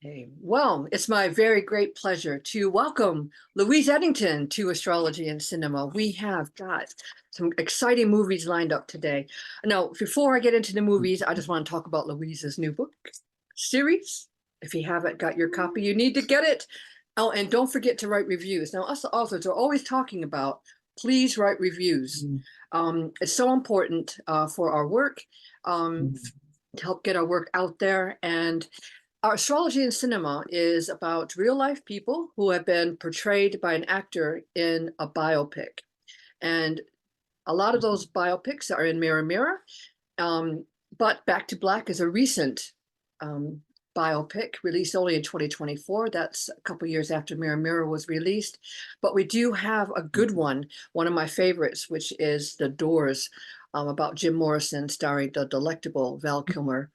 Okay, well, it's my very great pleasure to welcome Louise Edington to Astrology and Cinema. We have got some exciting movies lined up today. Now, before I get into the movies, I just want to talk about Louise's new book series. If you haven't got your copy, you need to get it. Oh, and don't forget to write reviews. Now, us authors are always talking about, please write reviews. It's so important for our work, to help get our work out there. And our Astrology and Cinema is about real life people who have been portrayed by an actor in a biopic. And a lot of those biopics are in Mirror Mirror. But Back to Black is a recent biopic released only in 2024. That's a couple years after Mirror Mirror was released. But we do have a good one of my favorites, which is The Doors, about Jim Morrison, starring the delectable Val Kilmer.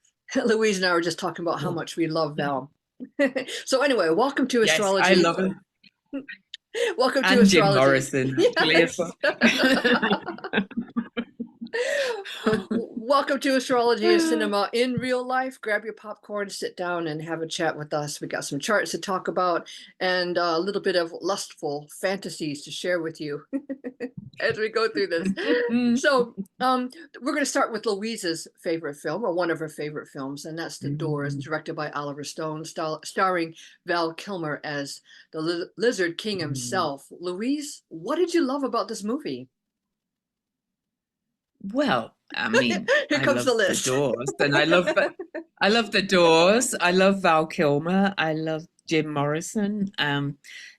Louise and I were just talking about how much we love Val. So anyway, welcome to Yes, Astrology. I love him. Welcome to And Jim Astrology. Morrison, actually, as well. Welcome to Astrology and Cinema in real life. Grab your popcorn, sit down, and have a chat with us. We got some charts to talk about and a little bit of lustful fantasies to share with you as we go through this. So we're going to start with Louise's favorite film, or one of her favorite films, and that's The Doors, directed by Oliver Stone, starring Val Kilmer as the Lizard King himself. Louise, what did you love about this movie? Well, I mean, Here I comes love the The list. Doors, and I love The Doors. I love Val Kilmer. I love Jim Morrison.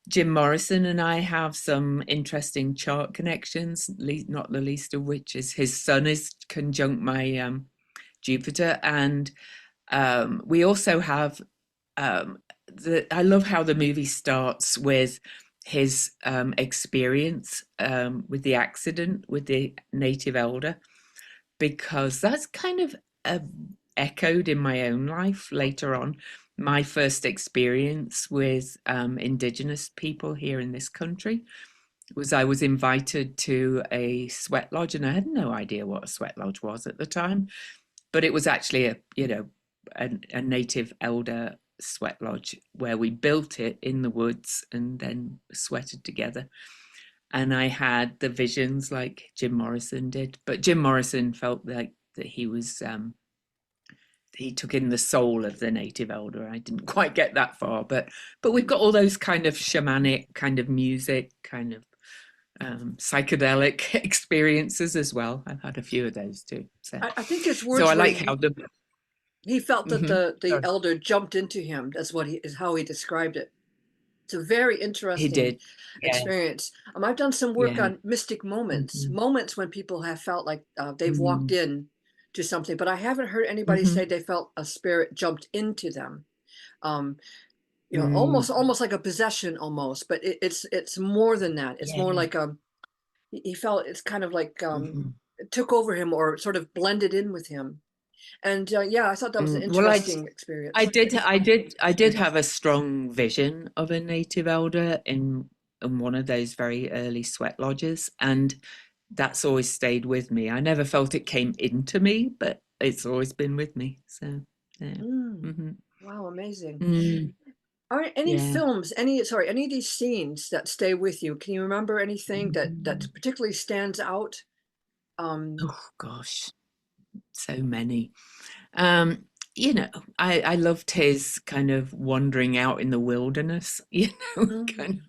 Jim Morrison and I have some interesting chart connections, not the least of which is his sun is conjunct my Jupiter, and we also have I love how the movie starts with his experience with the accident with the native elder, because that's kind of echoed in my own life later on. My first experience with Indigenous people here in this country was I was invited to a sweat lodge, and I had no idea what a sweat lodge was at the time, but it was actually a native elder sweat lodge where we built it in the woods and then sweated together. And I had the visions like Jim Morrison did, but Jim Morrison felt like that he took in the soul of the native elder. I didn't quite get that far, but we've got all those kind of shamanic kind of music, kind of psychedelic experiences as well. I've had a few of those too. So I think his words so I were like how he felt that the sorry. elder jumped into him. That's what is how he described it. It's a very He interesting did. Yeah. experience. I've done some work Yeah. on mystic moments, Mhm. moments when people have felt like they've walked Mhm. in to something, but I haven't heard anybody Mhm. say they felt a spirit jumped into them. Um, Mm. almost like a possession, almost, but it's more than that. It's more Yeah. like he felt it's kind of like Mhm. it took over him or sort of blended in with him. And yeah, I thought that was an Well, interesting experience. I did have a strong vision of a native elder in one of those very early sweat lodges, and that's always stayed with me. I never felt it came into me, but it's always been with me. So, yeah. Hmm. Wow, amazing. Mm, Are any yeah. films, any of these scenes that stay with you? Can you remember anything that particularly stands out? Um, Oh gosh, so many. Um, you know, I loved his kind of wandering out in the wilderness, mm,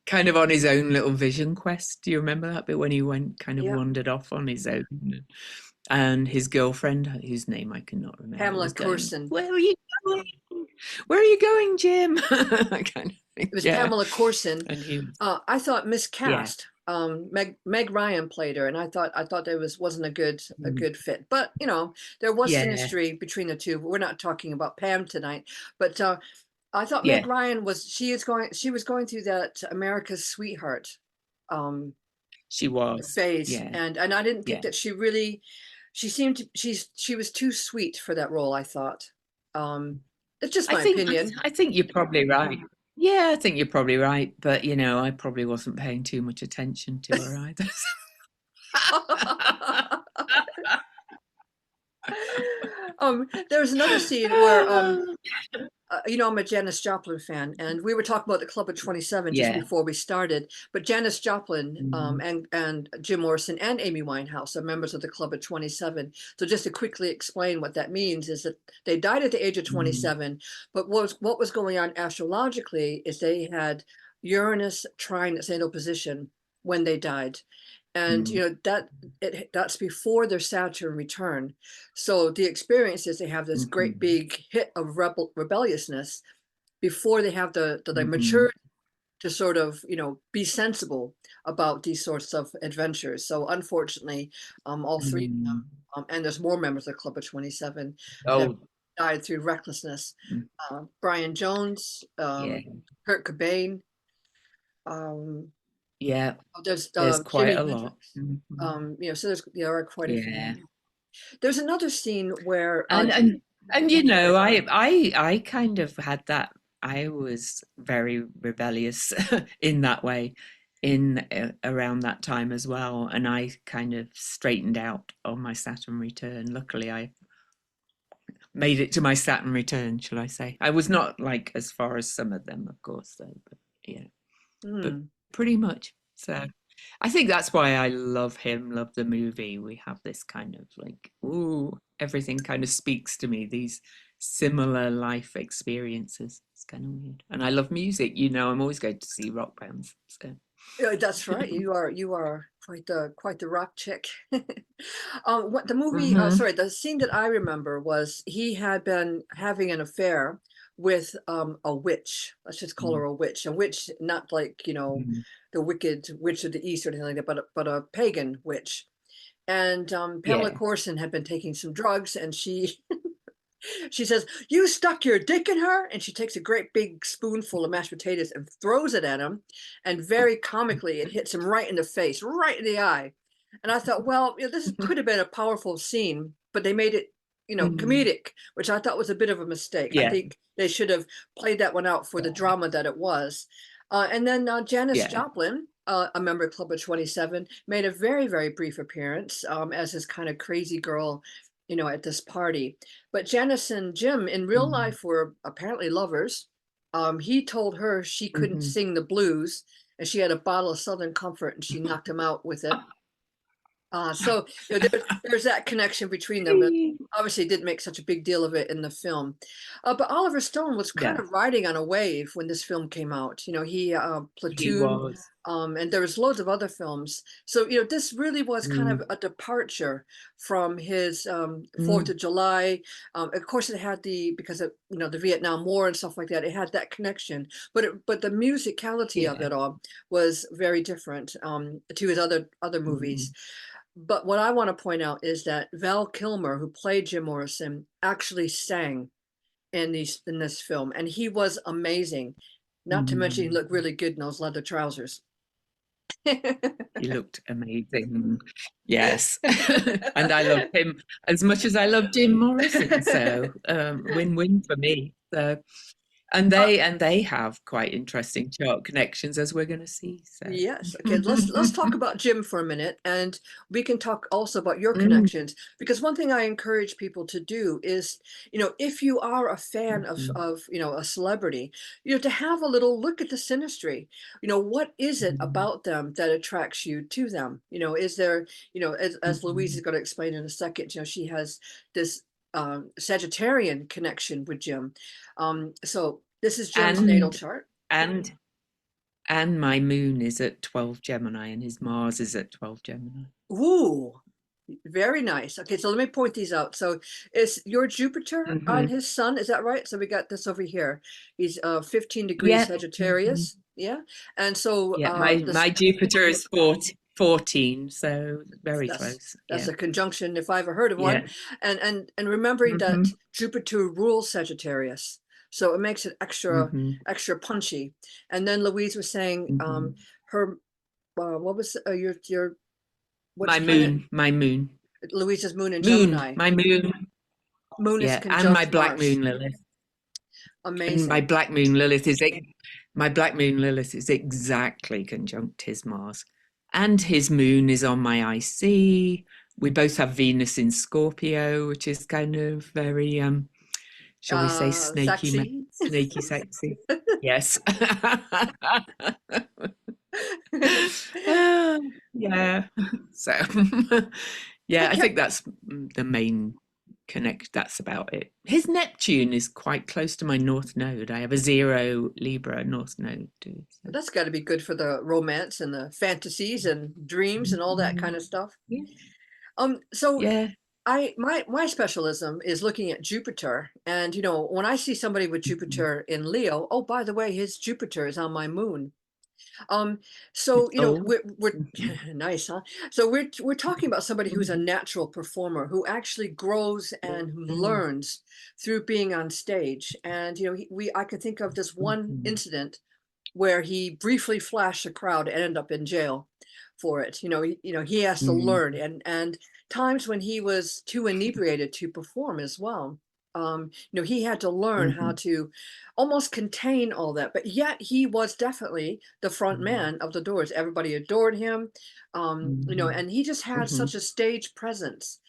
kind of on his own little vision quest. Do you remember that bit when he went kind of yeah, wandered off on his own? And his girlfriend, whose name I cannot remember, Pamela was going, Corson. "Where are you going? Where are you going, Jim?" kind of thing. It was Yeah. Pamela Corson. And he was, I thought yeah. miscast. Meg Ryan played her, and I thought there wasn't a Mm, good fit. But there was yeah. synastry between the two. But we're not talking about Pam tonight. But I thought Meg Yeah. Ryan she was going through that America's Sweetheart um, She was. phase, Yeah. and I didn't think Yeah. that she seemed to she was too sweet for that role. I thought. It's just my opinion. I think you're probably right. Yeah, I think you're probably right. But I probably wasn't paying too much attention to her either. There's another scene where I'm a Janis Joplin fan, and we were talking about the Club of 27 just Yeah. before we started. But Janis Joplin, Mm, and Jim Morrison and Amy Winehouse are members of the Club of 27. So just to quickly explain what that means is that they died at the age of mm, 27. But what was going on astrologically is they had Uranus trine its natal position when they died. And mm, that's before their Saturn return. So the experience is they have this great mhm, big hit of rebelliousness before they have the mhm, maturity to sort of be sensible about these sorts of adventures. So unfortunately, all three of them, mm. and there's more members of the Club of 27 that Oh, died through recklessness. mm, Brian Jones, yeah, Kurt Cobain. Um, yeah. there's There's quite Jimi a lot. Hendrix. Mhm. So there are quite a few. Yeah. There's another scene where And I kind of had that. I was very rebellious in that way in around that time as well, and I kind of straightened out on my Saturn return. Luckily, I made it to my Saturn return, shall I say. I was not like as far as some of them, of course, though, but yeah, but hmm, pretty much. So I think that's why I love him, love the movie. We have this kind of like, ooh, everything kind of speaks to me, these similar life experiences. It's kind of weird. And I love music, I'm always going to see rock bands. So yeah, that's right. You are quite the rock chick. What the movie? hmm Sorry, the scene that I remember was he had been having an affair with a witch. Let's just call her a witch, not like the Wicked Witch of the East or anything like that, but a pagan witch. And Pamela Yeah. Corson had been taking some drugs, and she says, "You stuck your dick in her?" And she takes a great big spoonful of mashed potatoes and throws it at him. And very comically, it hits him right in the face, right in the eye. And I thought, well, this could have been a powerful scene, but they made it, Mhm. comedic, which I thought was a bit of a mistake. I Yeah. think they should have played that one out for the drama that it was. And then Janis Yeah. Joplin, a member of Club of 27, made a very, very brief appearance as this kind of crazy girl, at this party. But Janice and Jim in real Mhm. life were apparently lovers. He told her she couldn't Mhm. sing the blues, and she had a bottle of Southern Comfort, and she knocked him out with it. So there's that connection between them. But obviously, didn't make such a big deal of it in the film. But Oliver Stone was kind Yeah, of riding on a wave when this film came out. He he Platoon, was. and there was loads of other films. So this really was kind of Mm, a departure from his Fourth mm, of July. Of course, it had because of the Vietnam War and stuff like that. It had that connection, but the musicality of yeah. it all was very different to his other movies. Mm, But what I want to point out is that Val Kilmer, who played Jim Morrison, actually sang in this film, and he was amazing. Not to mention, he mm. looked really good in those leather trousers. He looked amazing. Yes. And I love him as much as I love Jim Morrison. So win-win for me. So and they have quite interesting chart connections as we're going to see. So Yes. Okay. Let's talk about Jim for a minute, and we can talk also about your Mm, connections. Because one thing I encourage people to do is, if you are a fan of mhm, a celebrity, to have a little look at the synastry. What is it mhm, about them that attracts you to them? Is there, as Louise is mhm. going to explain in a second, she has this Sagittarian connection with Jim. So this is Jim's natal and chart. and and my moon is at 12 Gemini and his Mars is at 12 Gemini. Ooh, very nice. Okay, so let me point these out. So is your Jupiter on Hmm his sun? Is that right? So we got this over here. He's 15 degrees Yep. Mhm. Sagittarius. Yeah. And so Yeah, my Jupiter is 14, so very that's close. that's Yeah. a conjunction if I ever heard of one. Yeah. And remembering that hmm Jupiter rules Sagittarius. So it makes it hmm extra punchy. And then Louise was saying hmm her what was your My which planet? moon, my moon, Louise's moon in moon, Gemini. my moon. Moon is Yeah, and my conjunct black Mars. moon Lilith. And Amazing. my black moon Lilith is exactly conjunct his Mars. And his moon is on my IC. We both have Venus in Scorpio, which is kind of very Shall we say Sexy. snaky sexy? Yes. Yeah. So, yeah, I think that's the main connect. That's about it. His Neptune is quite close to my North Node. I have a 0 Libra North Node too. So. That's got to be good for the romance and the fantasies and dreams and all that kind of stuff. Yeah. So Yeah. my specialism is looking at Jupiter, and when I see somebody with Jupiter in Leo, oh, by the way, his Jupiter is on my moon. So Oh. we're nice, huh? So we're talking about somebody who's a natural performer, who actually grows and who learns through being on stage. And I could think of this one incident where he briefly flashed a crowd and ended up in jail for it. He has to learn, and times when he was too inebriated to perform as well. He had to learn how to almost contain all that, but yet he was definitely the front man of the Doors. Everybody adored him, and he just had such a stage presence.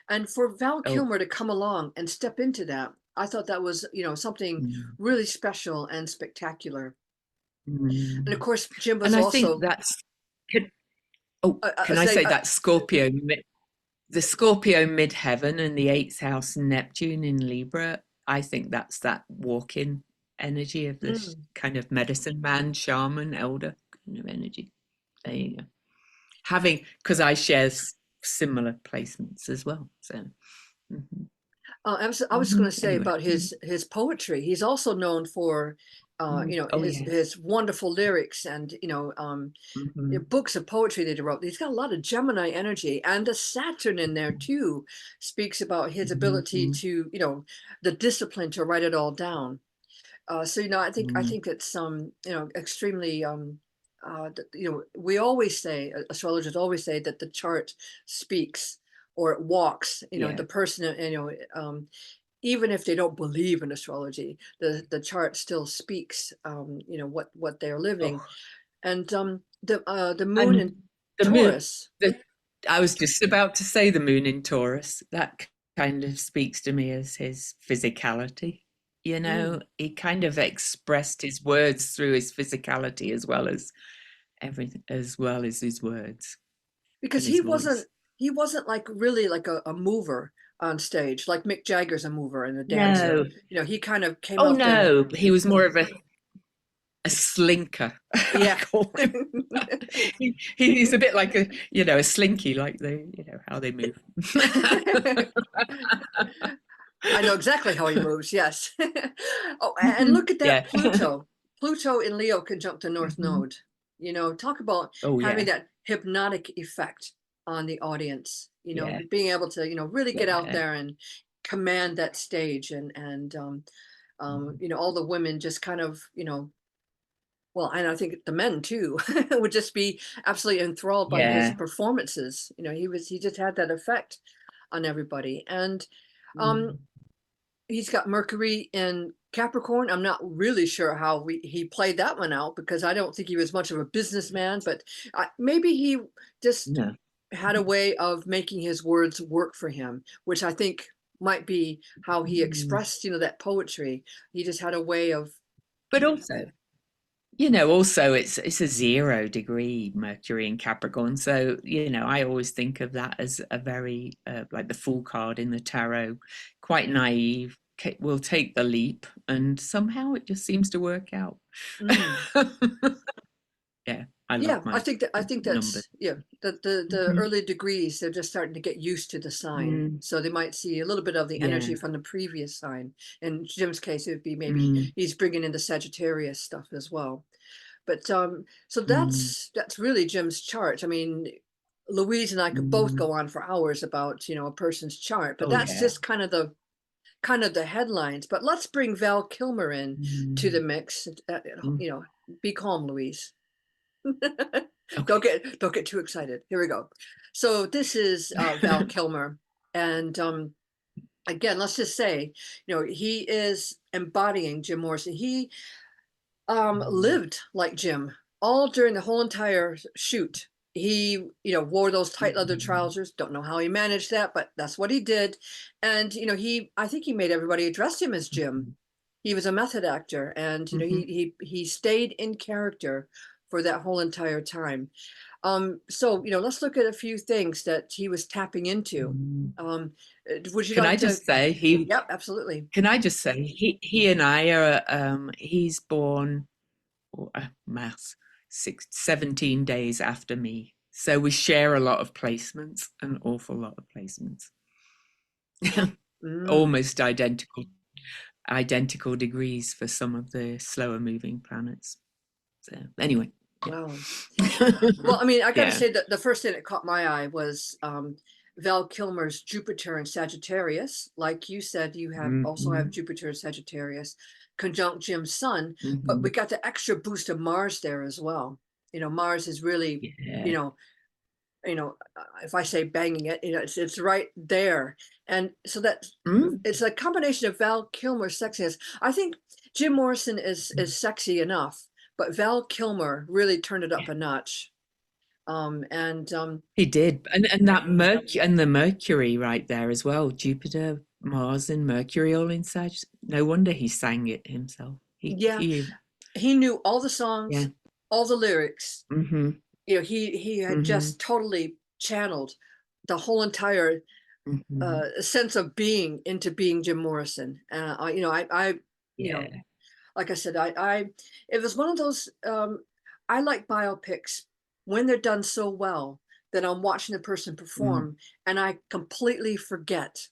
And for Val Oh. Kilmer to come along and step into that, I thought that was, something really special and spectacular. And of course, Jim was And I think also that's. Can I say say that Scorpio? The Scorpio midheaven and the 8th house Neptune in Libra, I think that's that walk-in energy of this kind of medicine man, shaman, elder kind of energy. There you go. Because I share similar placements as well. So, I was going to say anyway. about his poetry. He's also known for Oh, his yeah. his wonderful lyrics and books of poetry that he wrote. He's got a lot of Gemini energy, and the Saturn in there too speaks about his ability to the discipline to write it all down. So I think it's extremely we always say, astrologers always say, that the chart speaks, or it walks Yeah. the person, even if they don't believe in astrology, the chart still speaks what they're living. Oh. And the moon And in the moon, Taurus. I was just about to say the moon in Taurus. That kind of speaks to me as his physicality. He kind of expressed his words through his physicality as well as everything, as well as his words. Because His voice. he wasn't like really like a mover on stage, like Mick Jagger's a mover and a dancer. No. He kind of came Oh out there. no, he was more of a slinker. Yeah. I call him. He's a bit like a slinky, like how they move. I know exactly how he moves. Yes. Oh, and look at that, Yeah. Pluto in Leo conjunct the North Node. Talk about having that hypnotic effect on the audience. Yeah. Being able to really get out there and command that stage, and all the women just kind of well, and I think the men too would just be absolutely enthralled by his performances. He just had that effect on everybody. And he's got Mercury in Capricorn. I'm not really sure how he played that one out, because I don't think he was much of a businessman, but maybe he just had a way of making his words work for him, which I think might be how he expressed, that poetry. He just had a way of. But also, it's a 0 degree Mercury in Capricorn. So, I always think of that as a very, like the Fool card in the tarot, quite naive, will take the leap, and somehow it just seems to work out. Yeah. I think that's numbers. the early degrees, they're just starting to get used to the sign, so they might see a little bit of the energy from the previous sign. In Jim's case, it would be maybe he's bringing in the Sagittarius stuff as well. But so that's really Jim's chart. I mean, Louise and I could both go on for hours about a person's chart, but that's just kind of the headlines. But let's bring Val Kilmer in to the mix. Be calm, Louise. Okay. Don't get too excited. Here we go. So this is Val Kilmer, and again, let's just say, he is embodying Jim Morrison. He lived like Jim all during the whole entire shoot. he, wore those tight leather Mhm. trousers. Don't know how he managed that, but that's what he did. And, I think he made everybody address him as Jim. Mhm. He was a method actor, and, Mhm. he stayed in character for that whole entire time. So, let's look at a few things that he was tapping into. Mm. Would you Can I like to? just say he Yep, absolutely. can I just say he and I are he's born maths 17 days after me. So we share a lot of placements, an awful lot of placements. Mm, Almost identical degrees for some of the slower moving planets. So anyway, wow. yeah. Well, I mean, I got to Yeah. say that the first thing that caught my eye was Val Kilmer's Jupiter and Sagittarius. Like you said, you also have Mhm. Jupiter and Sagittarius conjunct Jim's sun, but we Mhm. got the extra boost of Mars there as well. Mars is really, you Yeah. know, if I say banging it, it's right there, and so that Mm. it's a combination of Val Kilmer's sexiness. I think Jim Morrison is sexy enough, but Val Kilmer really turned it up a notch. And He did, and that Mercury and the Mercury right there as well. Jupiter, Mars, and Mercury all in Sag. No wonder he sang it himself. Yeah, He he knew all the yeah. songs, all the lyrics. Mm-hmm. He had Mm-hmm. just totally channeled the whole entire Mm-hmm. sense of being into being Jim Morrison. You know, Yeah. like I said, it was one of those. I like biopics when they're done so well that I'm watching the person Mm. perform and I completely forget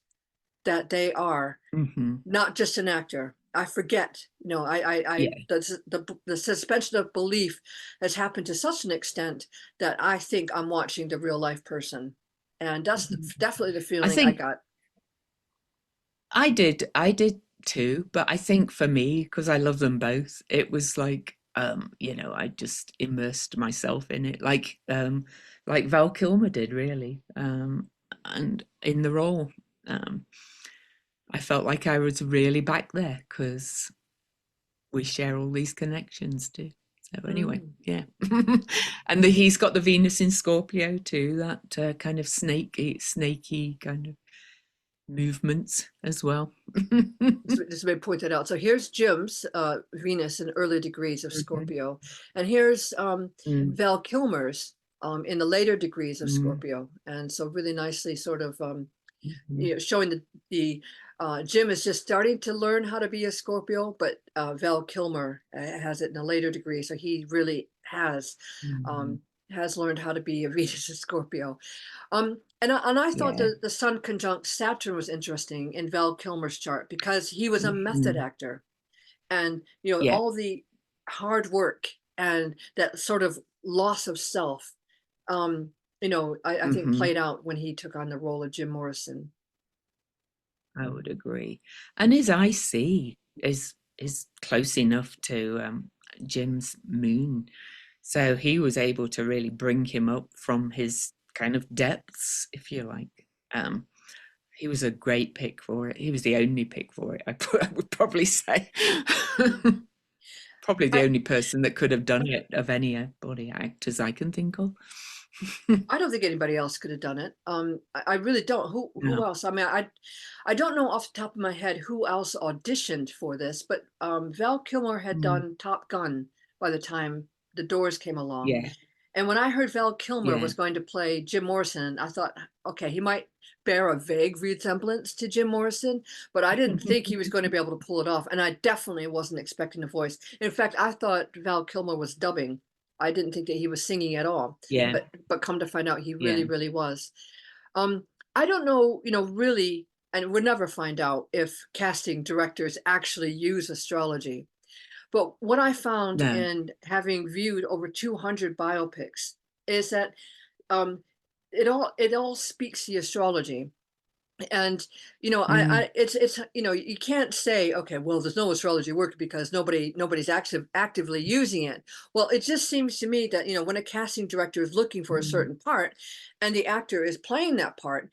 that they are Mm-hmm. not just an actor. I forget, Yeah. the suspension of belief has happened to such an extent that I think I'm watching the real life person, and that's Mhm. definitely the I feeling I think got. I did too, but I think for me, because I love them both, it was like I just immersed myself in it, like Val Kilmer did, really, and in the role. Um, I felt like I was really back there because we share all these connections too. So anyway, Mm. yeah, and he's got the Venus in Scorpio too, that kind of snaky kind of movements as well. This may point that out. So here's Jim's Venus in early degrees of Mhm. Scorpio, and here's Mm, Val Kilmer's in the later degrees of mm, Scorpio, and so really nicely sort of mhm. showing the Jim is just starting to learn how to be a Scorpio, but Val Kilmer has it in a later degree, so he really Mhm. um, has learned how to be a Venus in Scorpio. And I thought Yeah. the Sun conjunct Saturn was interesting in Val Kilmer's chart because he was a method Mhm. actor, and Yeah. all the hard work and that sort of loss of self. Um, I think Mhm. played out when he took on the role of Jim Morrison. I would agree. And his IC is close enough to Jim's moon. So he was able to really bring him up from his kind of depths, if you like. Um, he was a great pick for it. He was the only pick for it, I would probably say. Probably the I only person that could have done it of any body actors I can think of. I don't think anybody else could have done it. I really don't. Who No. else? I mean, I don't know off the top of my head who else auditioned for this, but Val Kilmer had Mm, done Top Gun by the time The Doors came along. yeah. And when I heard Val Kilmer Yeah. was going to play Jim Morrison, I thought, okay, he might bear a vague resemblance to Jim Morrison, but I didn't think he was going to be able to pull it off. And I definitely wasn't expecting the voice. In fact, I thought Val Kilmer was dubbing. I didn't think that he was singing at all. Yeah. But come to find out, he really, Yeah. really was. Um, I don't know, really, and we'll never find out if casting directors actually use astrology. But what I found No. in having viewed over 200 biopics is that um, it all speaks to astrology. And Mm, it's you can't say, okay, well, there's no astrology work because nobody's actively using it. Well, it just seems to me that when a casting director is looking for a mm, certain part and the actor is playing that part,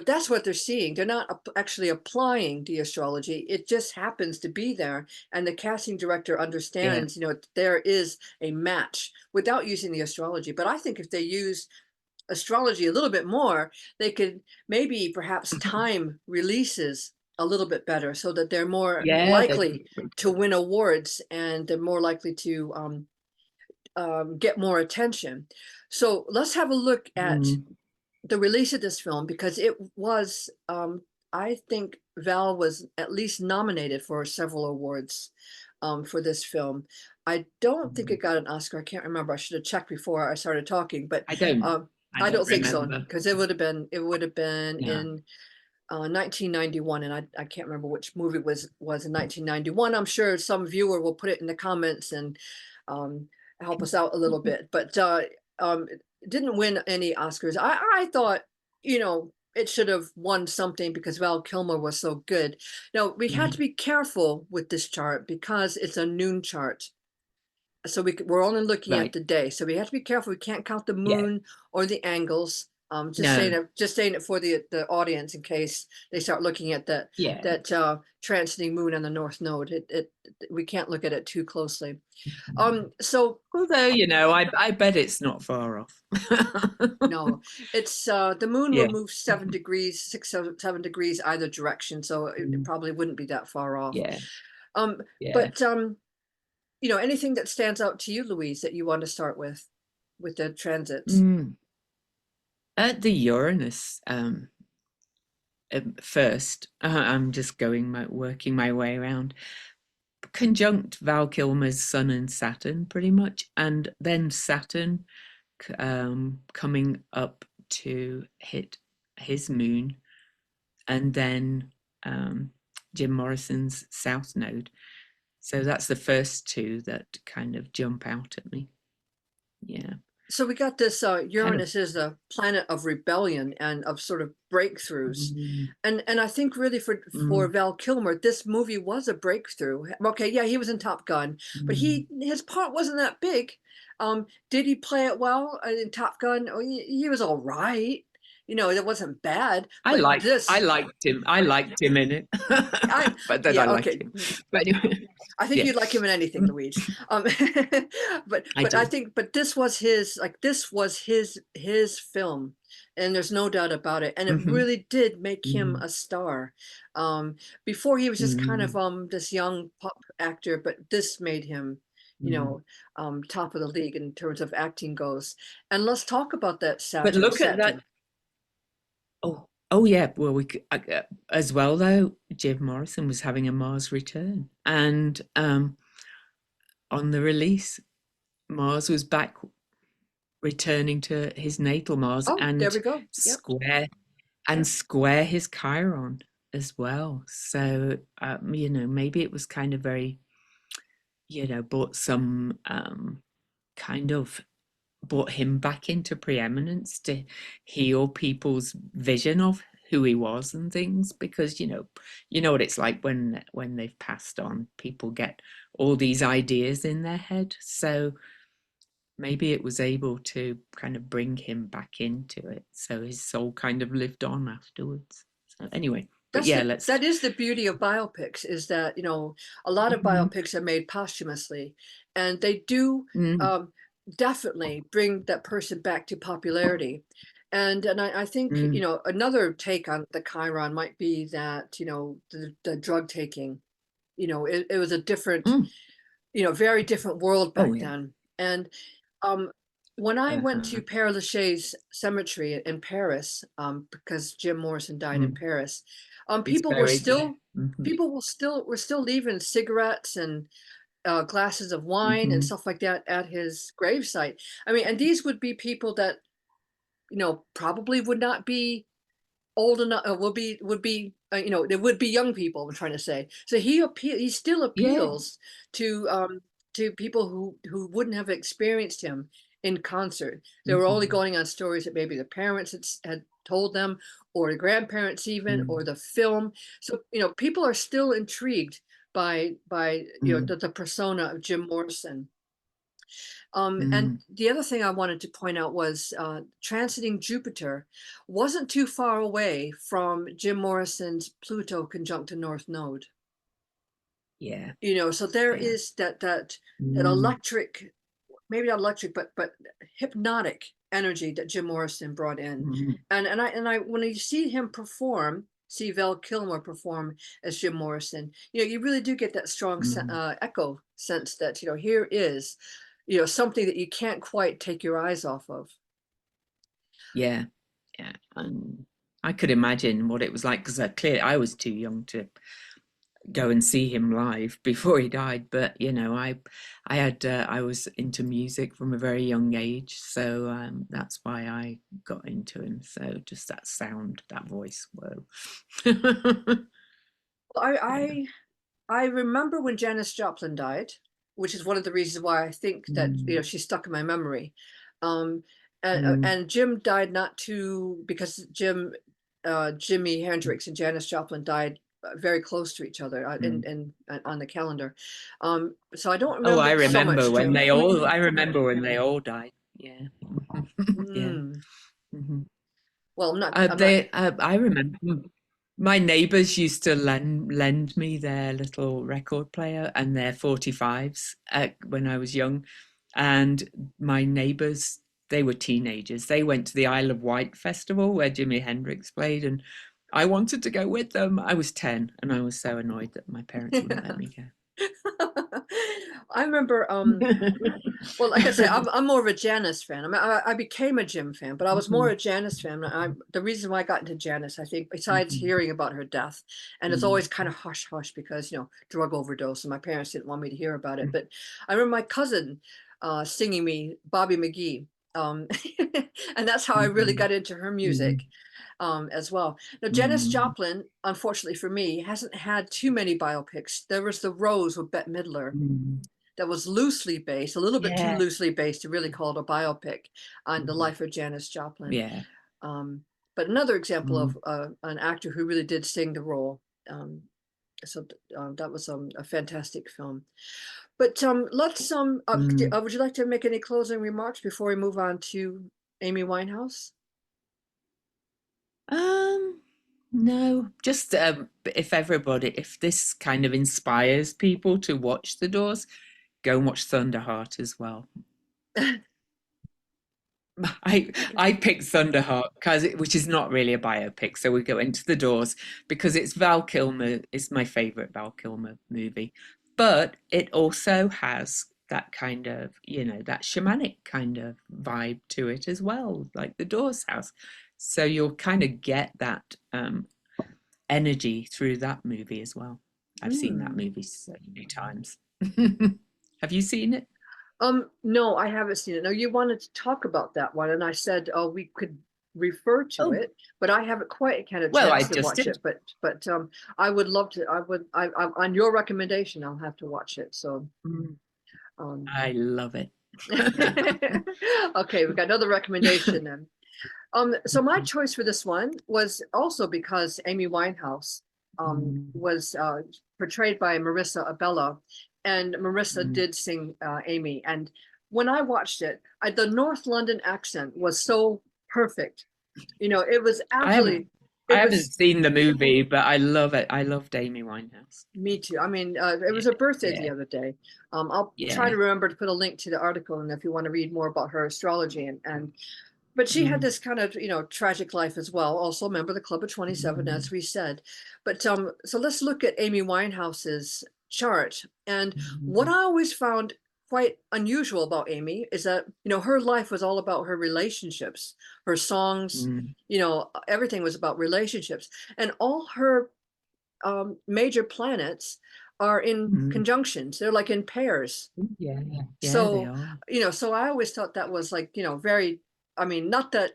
that's what they're seeing. They're not actually applying the astrology. It just happens to be there. And the casting director Yeah. understands, there is a match without using the astrology. But I think if they use astrology a little bit more, they could maybe perhaps time releases a little bit better so that they're more Yeah, they likely to win awards and they're more likely to get more attention. So let's have a look at mm, the release of this film because it was, I think Val was at least nominated for several awards for this film. I don't think mm. it got an Oscar. I can't remember. I should have checked before I started talking, but I don't um, I I don't don't think so remember. because it would have been No. in 1991, and I can't remember which movie was in 1991. I'm sure some viewer will put it in the comments and um, help us out a little bit. But it didn't win any Oscars. I thought, it should have won something because Val Kilmer was so good. Now we had to Mm. be careful with this chart because it's a noon chart. So we're only looking at Right. the day. So we have to be careful. We can't count the Yeah. moon or the angles. No. Just saying it for the audience in case they start looking at Yeah. that transiting moon on the North Node. It we can't look at it too closely. So Although, I bet it's not far off. no, it's the moon will Yeah. move 7 degrees, 6 7 degrees either direction. So it Mm. probably wouldn't be that far off. Yeah. Um, Yeah. but anything that stands out to you, Louise, that you want to start with the transits? Mm. At the Uranus, first, I'm just working my way around. Conjunct Val Kilmer's Sun and Saturn, pretty much, and then Saturn coming up to hit his moon, and then Jim Morrison's South Node. So that's the first two that kind of jump out at me. Yeah, So we got this kind of. Uranus is a planet of rebellion and of sort of breakthroughs. Mm, And I think really for mm, Val Kilmer, this movie was a breakthrough. Okay, yeah, he was in Top Gun, but mm. his part wasn't that big. Did he play it well in Top Gun? Oh, he was all right. It wasn't bad, I but liked I this liked him. I liked him in it. I But then I yeah, liked okay. him. But anyway, I think yeah, you'd like him in anything, Louise. Um, I but I do. think, but this was his film, and there's no doubt about it. And it Hmm. really did make him Mm, a star. Before he was just kind of mm, this young pop actor, but this made him, mm. top of the league in terms of acting goes. And let's talk about that But Saturn. look at that. Saturn. Oh yeah. Well, as well though. Jim Morrison was having a Mars return, and on the release, Mars was back returning to his natal Mars Oh, there and we go. Yep. square his Chiron as well. So maybe it was kind of very, brought some kind of brought him back into preeminence to heal people's vision of who he was and things, because you know what it's like when they've passed on, people get all these ideas in their head. So maybe it was able to kind of bring him back into it, so his soul kind of lived on afterwards. So anyway, but yeah, let's. That is the beauty of biopics is that, a lot of Mhm. biopics are made posthumously and they do Mm, um, definitely bring that person back to popularity. And I think, mm, another take on the Chiron might be that, the drug taking, it was a different, mm. very different world Oh back yeah. then. And um, when I went to Uh-huh. Père Lachaise Cemetery in Paris, because Jim Morrison died in Mm. Paris, He's people were buried there. still Hmm. people were still leaving cigarettes and glasses of wine and Hmm. stuff like that at his gravesite. I mean, and these would be people that probably would not be old enough. They would be young people. I'm trying to say. So he still Yeah. appeals to people who wouldn't have experienced him in concert. They were only Hmm. going on stories that maybe the parents had told them, or the grandparents even, or Mm. the film. So people are still intrigued by Mm. the persona of Jim Morrison. And the other thing I wanted to point out was transiting Jupiter wasn't too far away from Jim Morrison's Pluto conjunct the North Node. Yeah. You know, so there Yeah. is that electric, maybe not electric, but hypnotic energy that Jim Morrison brought in. And I when you see him perform, see Val Kilmer perform as Jim Morrison, you know, you really do get that strong echo sense that, you know, here is, you know, something that you can't quite take your eyes off of. Yeah. Yeah. And I could imagine what it was like, because clearly I was too young to go and see him live before he died, but you know, I was into music from a very young age, so that's why I got into him. So just that sound, that voice, whoa. Well, Yeah. I remember when Janis Joplin died, which is one of the reasons why I think that, you know, she's stuck in my memory. Um, and Jim died not too, because Jimi Hendrix and Janis Joplin died very close to each other in on the calendar. So I don't Oh, I remember so remember much when Jim. they all. I remember when they all died. Yeah. Yeah. Mm. Mhm. Well, I'm not. I remember my neighbors used to lend me their little record player and their 45s when I was young. And my neighbors, they were teenagers. They went to the Isle of Wight festival where Jimi Hendrix played, and I wanted to go with them. I was 10 and I was so annoyed that my parents wouldn't let me I remember well, like I said, I'm more of a Janis fan. I mean, I became a Jim fan, but I was more a Janis fan. The reason why I got into Janis, I think, besides hearing about her death, and it's always kind of hush hush because, you know, drug overdose, and my parents didn't want me to hear about it. But I remember my cousin singing me Bobby McGee, um, and that's how I really got into her music as well. Now, Janis Joplin, unfortunately for me, hasn't had too many biopics. There was The Rose with Bette Midler that was loosely based, a little bit too Yeah. loosely based to really call it a biopic on the life of Janis Joplin. Yeah. But another example of an actor who really did sing the role. So that was a fantastic film. But let's would you like to make any closing remarks before we move on to Amy Winehouse? No, just if this kind of inspires people to watch The Doors, go and watch Thunderheart as well. I picked Thunderheart which is not really a biopic, so we go into The Doors because it's Val Kilmer. It's my favorite Val Kilmer movie, but it also has that kind of, you know, that shamanic kind of vibe to it as well, like The Doors house. So you'll kind of get that energy through that movie as well. I've seen that movie so many times. Have you seen it? No, I haven't seen it. No, you wanted to talk about that one, and I said, oh, we could refer to Oh, it, but I haven't quite had a well, I chance to just watch did. it. But I would love to. I on your recommendation, I'll have to watch it. So, um, I love it. okay, we've got another recommendation then. So my choice for this one was also because Amy Winehouse was portrayed by Marissa Abella, and Marissa did sing Amy. And when I watched it, the North London accent was so perfect. You know, it was I haven't absolutely, I it haven't was seen the movie, but I love it. I loved Amy Winehouse. me too. I mean, it Yeah, was her birthday the yeah, other day. I'll try yeah. to remember to put a link to the article, and if you want to read more about her astrology and but she had Mm, this kind of, you know, tragic life as well. Also a member of the Club of 27, as we said. But so let's look at Amy Winehouse's chart. And what I always found quite unusual about Amy is that, you know, her life was all about her relationships, her songs, mm, you know, everything was about relationships. And all her major planets are in mm. conjunctions. They're like in pairs. Yeah, yeah, they So, are. you know, so I always thought that was like, you know, very, I mean, not that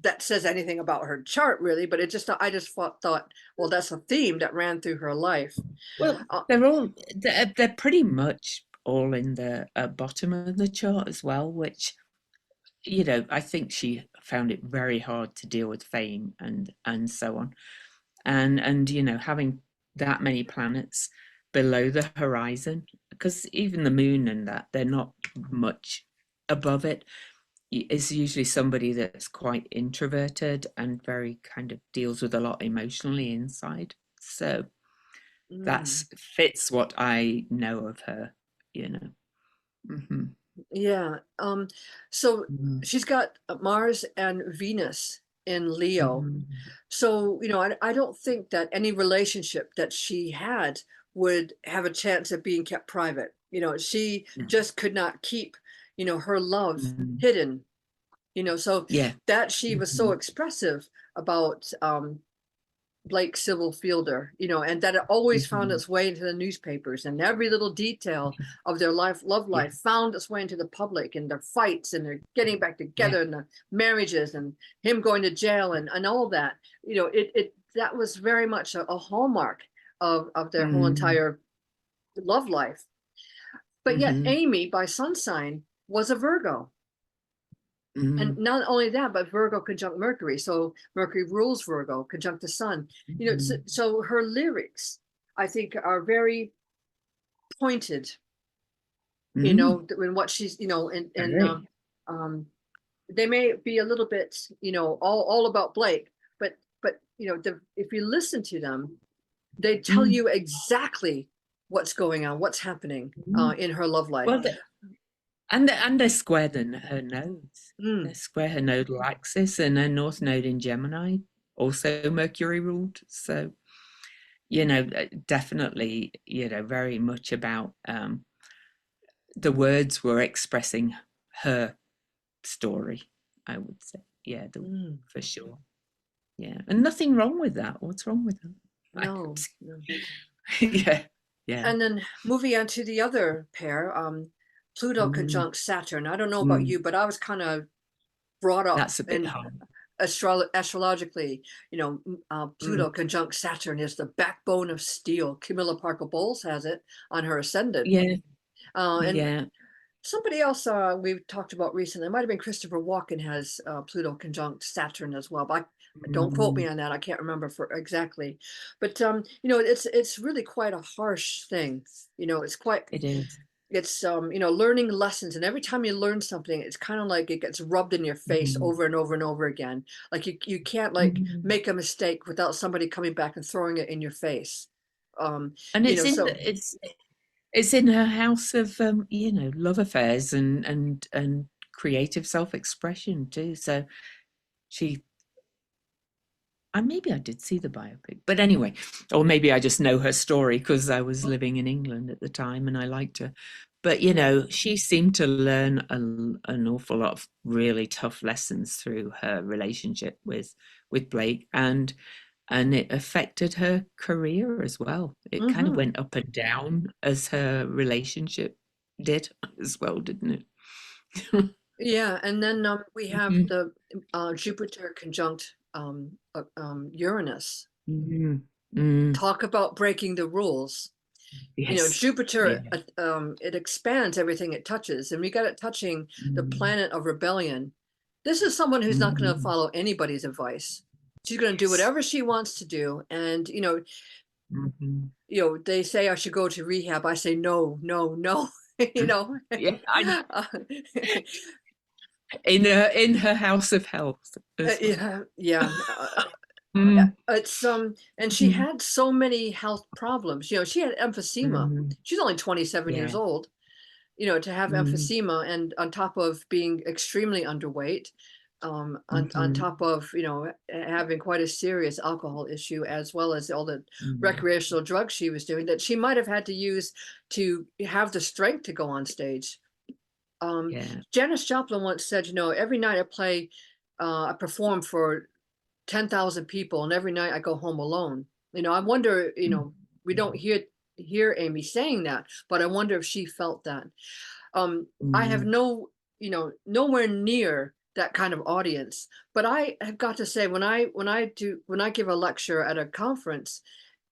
that says anything about her chart really, but it just, I just thought, well, that's a theme that ran through her life. Well, Uh, they're pretty much all in the bottom of the chart as well, which, you know, I think she found it very hard to deal with fame and so on. And you know, having that many planets below the horizon because even the moon and that, they're not much above it. It's usually somebody that's quite introverted and very kind of deals with a lot emotionally inside. So Mm. that's fits what I know of her, you know. Hmm. Yeah. So Hmm. she's got Mars and Venus in Leo. Hmm. So, I don't think that any relationship that she had would have a chance of being kept private. She No. just could not keep, her love Hmm. hidden, so Yeah. that she was so Hmm. expressive about Blake Civil Fielder, and that it always found Hmm. its way into the newspapers, and every little detail of their love Yeah. life found its way into the public, and their fights and their getting back Yeah. together and the marriages and him going to jail and all that. It that was very much a hallmark of their whole Mm. entire love life. But yet Hmm. Amy by sun sign was a Virgo. And Mm. not only that, but Virgo conjunct Mercury. So Mercury rules Virgo, conjunct the sun. So, Hmm. so her lyrics, I think, are very pointed, Mm. in what she's, and Very. um, they may be a little bit, all about Blake, but if you listen to them, they tell Mm. you exactly what's going on, what's happening Mm. in her love life. Well, and they square her nodes. They Mm, square her nodal axis and her north node in Gemini, also Mercury ruled. So, definitely, very much about the words were expressing her story, I would say. Yeah, mm, for sure. Yeah. And nothing wrong with that. What's wrong with that? I don't no, see. no. Yeah. Yeah. And then moving on to the other pair, Pluto Mm. conjunct Saturn. I don't know about Mm. you, but I was kind of brought up That's a bit in hard. astrologically. Mm. Pluto conjunct Saturn is the backbone of steel. Camilla Parker Bowles has it on her ascendant. Yeah. And Yeah. somebody else we've talked about recently, it might have been Christopher Walken, has Pluto conjunct Saturn as well. But don't quote me Mm. on that. I can't remember for exactly. But it's really quite a harsh thing. It's quite It is. it's learning lessons, and every time you learn something, it's kind of like it gets rubbed in your face Mm. over and over and over again. Like you can't like Mm. make a mistake without somebody coming back and throwing it in your face. um And you know so it's in her house of love affairs and creative self-expression too. So she and maybe I did see the biopic, but anyway, or maybe I just know her story because I was living in England at the time and I liked her. But she seemed to learn an awful lot of really tough lessons through her relationship with Blake, and it affected her career as well. It kind of mhm. went up and down as her relationship did as well, didn't it? Yeah, and then we have Mhm. the Jupiter conjunct Uranus. Mhm. Mm. Talk about breaking the rules. Yes. Yeah. Jupiter, it expands everything it touches, and we got it touching the Mm. planet of rebellion. This is someone who's not going to Mhm. follow anybody's advice. She's going to do Yes. whatever she wants to do, and Mhm. they say I should go to rehab. I say no, no, no. you know, Yeah, I know. uh, In her house of health as well. yeah, yeah. Mm. It's and she Mhm. had so many health problems. She had emphysema. Mhm. She's only 27 Yeah. years old. To have Mm. emphysema, and on top of being extremely underweight, on Mhm. top of having quite a serious alcohol issue, as well as all the Mm. recreational drugs she was doing that she might have had to use to have the strength to go on stage. Yeah. Janis Joplin once said, every night I perform for 10,000 people, and every night I go home alone. I wonder, Mm. we don't hear Amy saying that, but I wonder if she felt that. I have Mm. nowhere near that kind of audience, but I have got to say, when I give a lecture at a conference,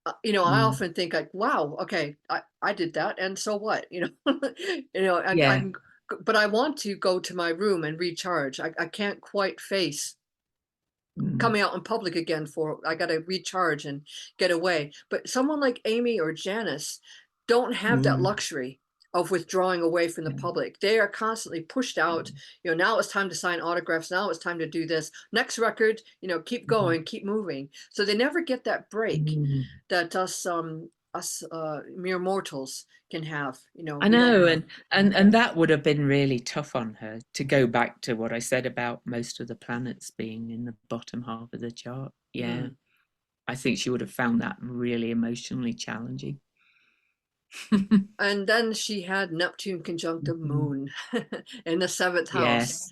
I Mm. often think like, wow, okay, I did that, and so what? I Yeah. can, but I want to go to my room and recharge. I can't quite face Mm. coming out in public again. I got to recharge and get away. But someone like Amy or Janice don't have that Mm. luxury. of withdrawing away from the Yeah. public. They are constantly pushed out. Now it's time to sign autographs. Now it's time to do this. Next record, keep Mhm. going, keep moving. So they never get that break Mm. that us mere mortals can have. I We don't. know, and that would have been really tough on her to go back to what I said about most of the planets being in the bottom half of the chart. Yeah, Mm. I think she would have found that really emotionally challenging. And then she had Neptune conjunct the Mhm. moon in the seventh house. Yes.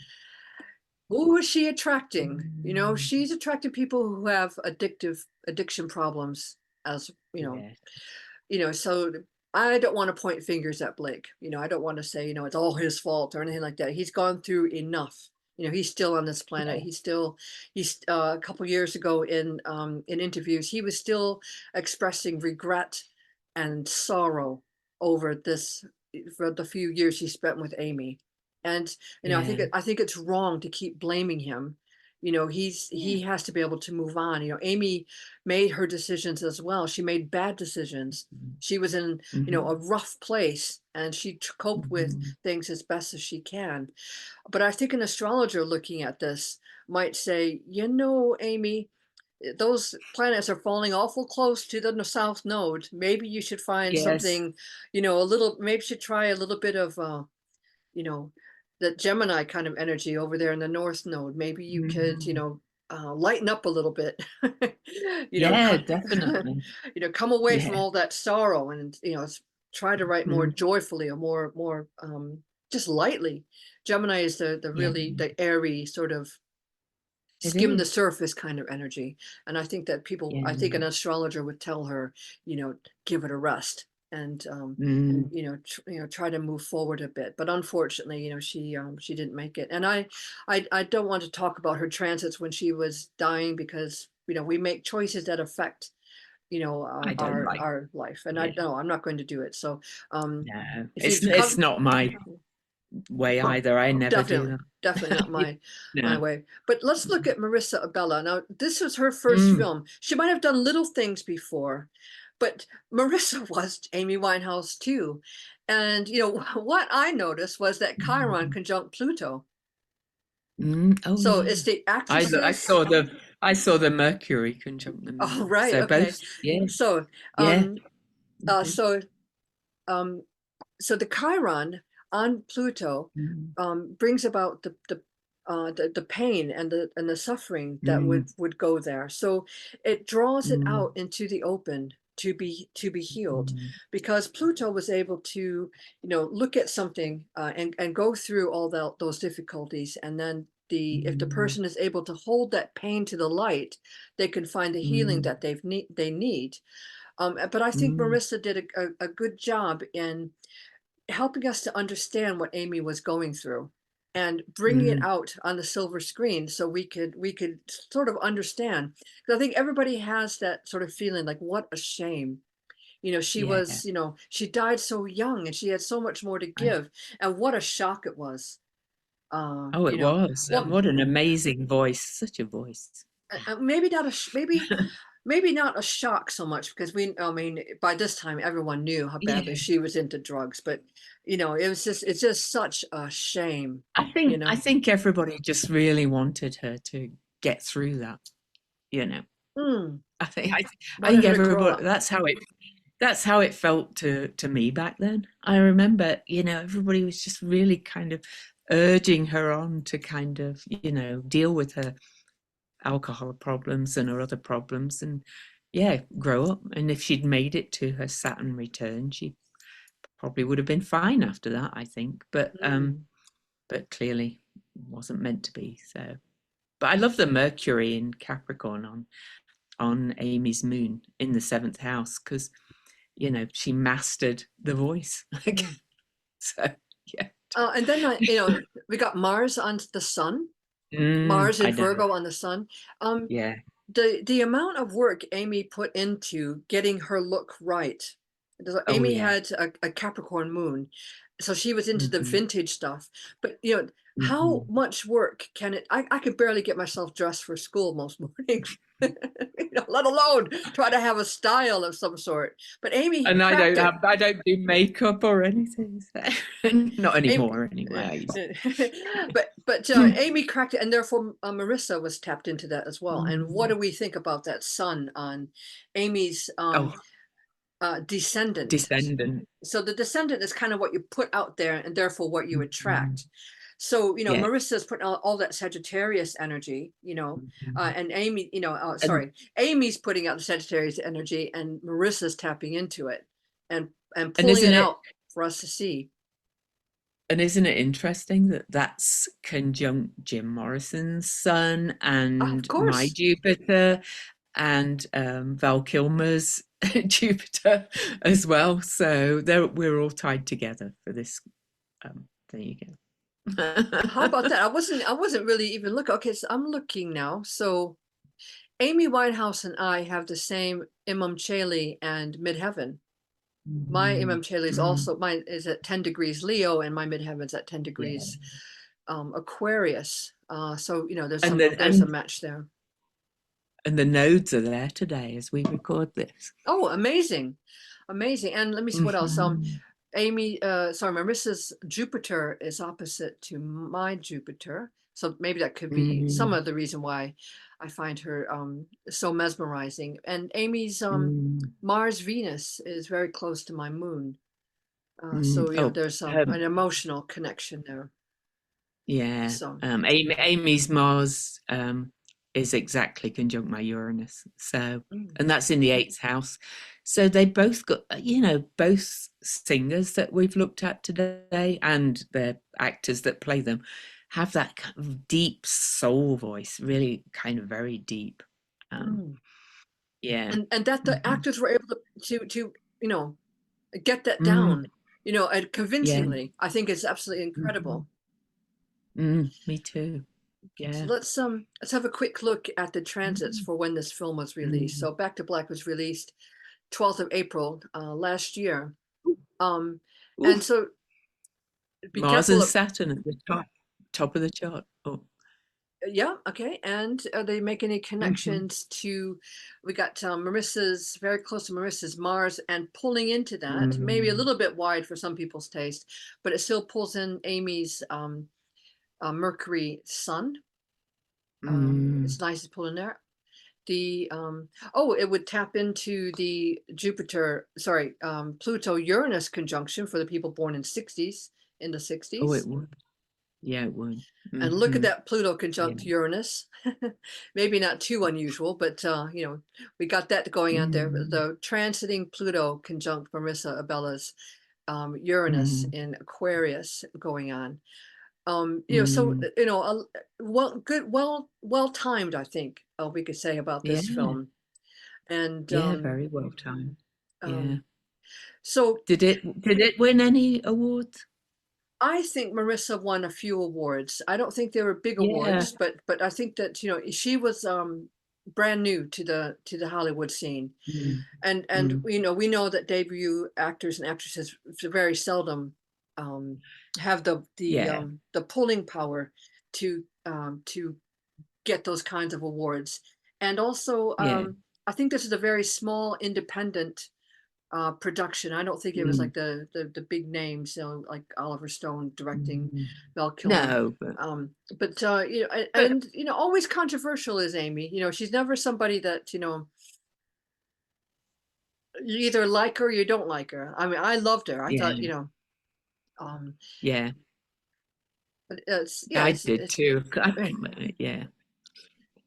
Who is she attracting? Mm. She's attracting people who have addiction problems, as Yeah. So I don't want to point fingers at Blake. I don't want to say, it's all his fault or anything like that. He's gone through enough. He's still on this planet. Yeah. He's a couple years ago in interviews, he was still expressing regret and sorrow over this for the few years he spent with Amy. And Yeah. I think it's wrong to keep blaming him. Yeah. He has to be able to move on. Amy made her decisions as well. She made bad decisions. She was in, a Mhm. rough place, and she coped with Mhm. things as best as she can. But I think an astrologer looking at this might say, Amy, those planets are falling awful close to the south node. Maybe you should find Yes. something, maybe you should try a little bit of, you know, the Gemini kind of energy over there in the North Node. Maybe you could, Mhm. lighten up a little bit. Yeah, Come, definitely. come away from Yeah. all that sorrow, and try to write more Mhm. joyfully or more just lightly. Gemini is the Yeah, really the airy sort of it skim the is. surface kind of energy. And I think Yeah. an astrologer would tell her, give it a rest, and Mm. try to move forward a bit. But unfortunately, she didn't make it. And I don't want to talk about her transits when she was dying, because we make choices that affect I don't like. our life. And Yeah. I'm not going to do it. So No, if it's you've it's come, not my way well, either. I never do definitely, that. definitely not my No. way. But let's look at Marissa Abella. Now, this was her first Mm. film. She might have done little things before, but Marissa was Amy Winehouse too. And what I noticed was that Chiron Mm. conjunct Pluto. Oh So yeah. it's the I actresses. saw the Mercury conjunct the Oh, moon. right. So Okay. both. Yeah. So Yeah. um Mhm. so um so the Chiron on Pluto Mm. brings about the pain and the suffering that Mm. would go there. So it draws it Mm. out into the open to be healed, Mm. because Pluto was able to look at something and go through all those difficulties, and then if the Mm. person is able to hold that pain to the light, they can find the healing Mm. that they need. But I think Mm. Marissa did a good job in helping us to understand what Amy was going through and bringing it Mm. out on the silver screen, so we could sort of understand. Because I think everybody has that sort of feeling like, what a shame. Yeah. She died so young, and she had so much more to I, give, and what a shock it was. oh, it was. And Well, what an amazing voice. Such a voice. maybe not maybe not a shock so much, because I mean, by this time everyone knew how badly Yeah. she was into drugs, but it's just such a shame, I you think I know. think everybody just really wanted her to get through that, you know. Mm, I think wanted her to grow everybody up. that's how it felt to me back then. I remember, everybody was just really kind of urging her on to kind of, deal with her alcohol problems and her other problems, and yeah, grow up. And if she'd made it to her Saturn return, she probably would have been fine after that, I think. Mm, But clearly wasn't meant to be. So, but I love the Mercury in Capricorn on Amy's moon in the seventh house, because she mastered the voice. mm. So yeah. And then we got Mars on the Sun, Mars I in know. Virgo on the Sun. Um, Yeah. the amount of work Amy put into getting her look right. Oh Amy yeah. had a Capricorn moon. So she was into the Mhm. vintage stuff. But how Mhm. much work can it? I could barely get myself dressed for school most mornings. Let alone try to have a style of some sort. But Amy And cracked it. I don't do makeup or anything. So. Not Amy, anymore anyway. I used but to. Amy cracked it, and therefore Marissa was tapped into that as well. And what do Mm. we think about that sun on Amy's Oh, descendant? descendant. So the descendant is kind of what you put out there, and therefore what you Mhm. attract. So Yeah. Marissa's putting out all that Sagittarius energy, Mhm. and Amy, And Amy's putting out the Sagittarius energy, and Marissa's tapping into it, and and pulling isn't it it out for us to see. isn't it interesting that that's conjunct Jim Morrison's sun Of and my course. Jupiter and Val Kilmer's Jupiter as well. So we're all tied together for this. There you How about go. that? I wasn't really even looking. Okay, so I'm looking now. So Amy Winehouse and I have the same Imam Cheli and Midheaven. My Mm, Imam Cheli is mm, also, mine is at 10 degrees Leo, and my Midheaven's at 10 yeah. degrees Aquarius. So And there's a match there. the nodes are there today as we record this. Oh, amazing. Amazing. And let me see what else. Mhm. Marissa's Jupiter is opposite to my Jupiter. So maybe that could be some Mm, of the reason why I find her so mesmerizing. And Amy's mm, Mars Venus is very close to my moon. mm. So Oh, there's an emotional connection there. yeah. So Amy's Mars is exactly conjunct my Uranus. So, mm, and that's in the eighth house. So they both got, both singers that we've looked at today and the actors that play them have that kind of deep soul voice, really kind of very deep. Um, mm. yeah. And that the Mhm. actors were able to get that Mm, down, and yeah. convincingly. I think it's absolutely Mhm. incredible. Me too. So Yeah. let's have a quick look at the transits Mm, for when this film was released. mm. So Back to Black was released 12th of April last year. Um, and Oof. so be Mars careful and of, Saturn at the top of the chart. Oh. yeah, okay. And are they make any Mhm. connections to, we got Marissa's, very close to Marissa's Mars, and pulling into that, maybe a Mm, little bit wide for some people's taste, but it still pulls in Amy's Mercury Sun. mm. It's nice to pull in there. The oh, it would tap into the Pluto Uranus conjunction for the people born in 60s, in the Oh, it 60s. would. Yeah, it would. And look at Hmm. that Pluto Yeah. conjunct Uranus. Maybe not too unusual, but we got that going out there. Mm, The transiting Pluto conjunct Marissa Abella's Uranus mm, in Aquarius going on. So mm. well timed, I think we could say about Yeah. this film. And Yeah, very well timed. Yeah. um, so Did it win any awards? I think Marissa won a few awards. I don't think they were big Yeah. awards, but I think that she was brand new to the Hollywood scene, Mm, and mm. we know that debut actors and actresses very seldom um, have Yeah. the pulling power to get those kinds of awards. And also, Yeah. I think this is a very small independent production. I don't think it was Mm, like the big names, like Oliver Stone directing, mm. Val Kilmer. No, but But but always controversial is Amy. She's never somebody that you either like her or you don't like her. I mean, I loved her. I thought yeah, um, yeah. but it's yeah, I did too. Yeah.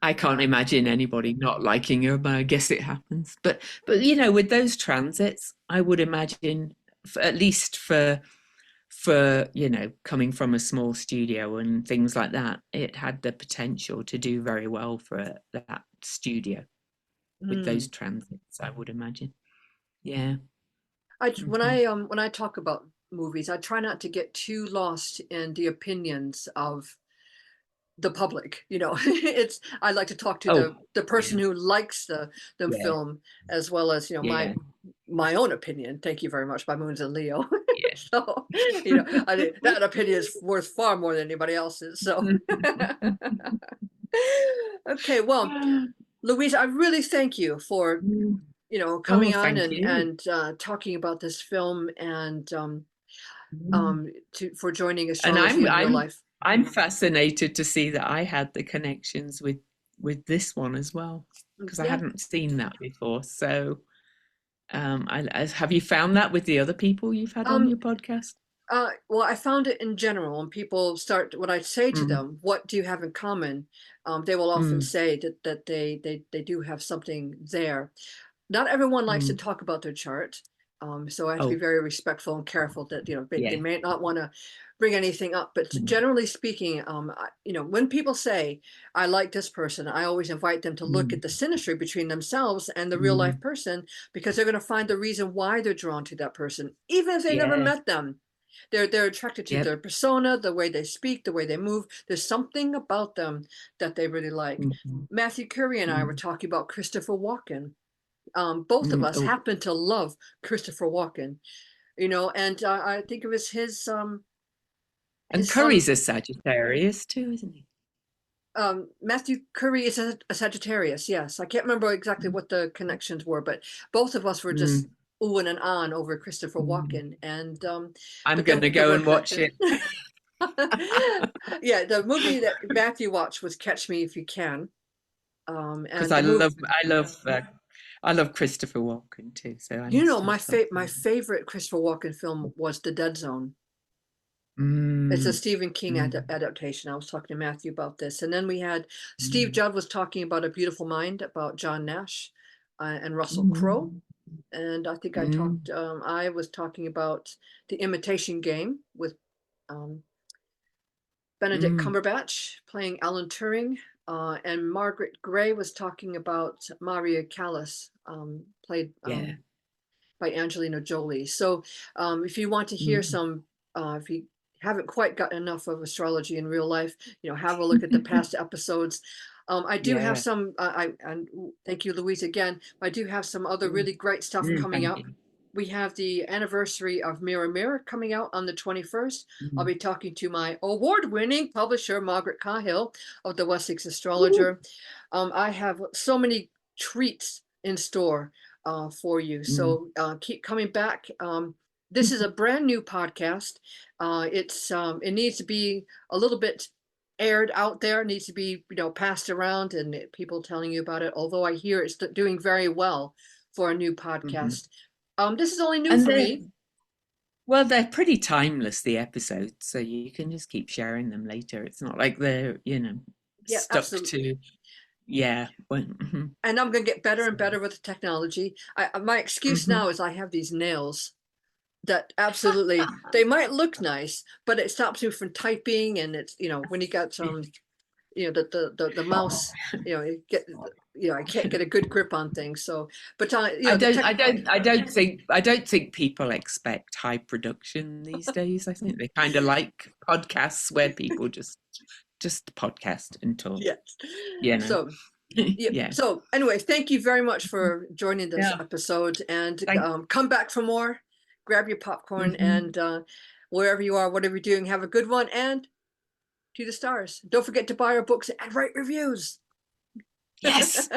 I can't uh, imagine anybody not liking her, but I guess it happens. But with those transits, I would imagine, at least for coming from a small studio and things like that, it had the potential to do very well for that studio with those mm. transits. I would imagine. Yeah. When Hmm. I talk about movies, I try not to get too lost in the opinions of the public. It's I like to talk to Oh, the yeah, person who likes the yeah, film, as well as yeah, my own opinion. Thank you very much. My moon's in Leo. So, I think that opinion is worth far more than anybody else's. So, okay, well, Louise, I really thank you for, Oh, coming on thank you. and talking about this film and Mm. for joining And Astrology in Real Life. I'm fascinated to see that I had the connections with this one as well, because I Yeah. hadn't seen that before. So, have you found that with the other people you've had on Um, your podcast? well, I found it in general, when people start, when I say to Mm, them, "What do you have in common?" They will often mm. say that they do have something there. Not everyone likes to Mm. talk about their chart. So I have to be Oh, very respectful and careful that, they yeah. may not want to bring anything up, but Mm, generally speaking, when people say, I like this person, I always invite them to look mm, at the synastry between themselves and the real life mm. person, because they're going to find the reason why they're drawn to that person, even if they never Yeah. met them. They're attracted to Yep. their persona, the way they speak, the way they move. There's something about them that they really like. Mhm, Matthew Curry and I were mm, talking about Christopher Walken. Both of mm. us Oh, happen to love Christopher Walken, and I think it was and his son. Curry's a Sagittarius too, isn't he? Matthew Curry is a Sagittarius. Yes, I can't remember exactly Mm, what the connections were, but both of us were just mm, oohing and on over Christopher mm. Walken, and I'm but then gonna there go were and watch it connections. Yeah, the movie that Matthew watched was Catch Me If You Can, because and the movie. I love Christopher Walken too, so I must have My something. favorite Christopher Walken film was The Dead Zone. It's a Mm, Stephen King mm, adaptation. I was talking to Matthew about this, and then we had Steve mm, Judd was talking about A Beautiful Mind about John Nash, and Russell Crowe, mm, and I think mm, I was talking about The Imitation Game with um, Benedict mm. Cumberbatch playing Alan Turing, and Margaret Gray was talking about Maria Callas, played Yeah. by Angelina Jolie. So if you want to hear Mm. some, if you haven't quite gotten enough of astrology in real life, have a look at the past episodes. I do have Yeah. some, and thank you, Louise, again. I do have some other Mm, really great stuff coming thank up. you. We have the anniversary of Mirror Mirror coming out on the 21st. I'll Mm. be talking to my award-winning publisher, Margaret Cahill of the Wessex Ooh. Astrologer. I have so many treats in store for you. Mm. So keep coming back. This is a brand new podcast. It needs to be a little bit aired out there. It needs to be passed around and people telling you about it. Although I hear it's doing very well for a new Mhm. podcast. This is only new And for me. they're pretty timeless, the episodes, so you can just keep sharing them later. It's not like they're, Yeah, stuck absolutely. to, yeah. Mhm. And I'm going to get better and So, better with the technology. My excuse mhm. now is I have these nails that absolutely, they might look nice, but it stops you from typing. And it's, when you got some, the mouse, you get, I can't get a good grip on things. So, but the tech. I don't think people expect high production these days. I think they kind of like podcasts where people just podcast and talk, Yes. you know. So, yeah. Yeah. So anyway, thank you very much for joining this Yeah. episode, and Thank come back for more. Grab your popcorn, Mhm. and wherever you are, whatever you're doing, have a good one, and to the stars. Don't forget to buy our books and write reviews. Yes.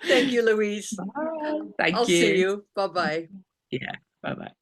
Thank you, Louise. Bye. I'll Thank see you. you. Bye bye. Yeah. Bye bye.